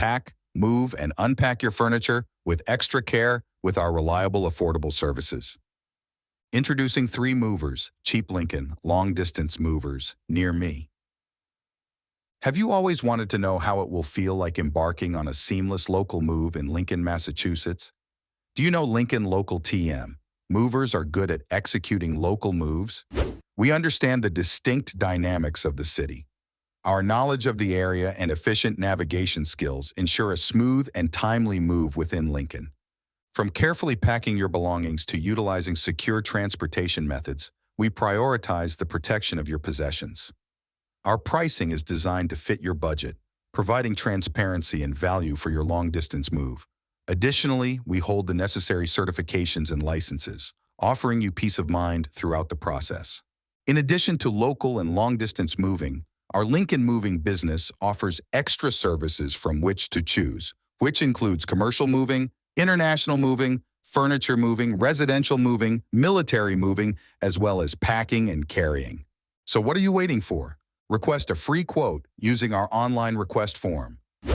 pack, move, and unpack your furniture with extra care with our reliable, affordable services. Introducing 3 movers, cheap Lincoln, long-distance movers, near me. Have you always wanted to know how it will feel like embarking on a seamless local move in Lincoln, Massachusetts? Do you know Lincoln Local TM? Movers are good at executing local moves. We understand the distinct dynamics of the city. Our knowledge of the area and efficient navigation skills ensure a smooth and timely move within Lincoln. From carefully packing your belongings to utilizing secure transportation methods, we prioritize the protection of your possessions. Our pricing is designed to fit your budget, providing transparency and value for your long-distance move. Additionally, we hold the necessary certifications and licenses, offering you peace of mind throughout the process. In addition to local and long-distance moving, our Lincoln Moving business offers extra services from which to choose, which includes commercial moving, international moving, furniture moving, residential moving, military moving, as well as packing and carrying. So what are you waiting for? Request a free quote using our online request form.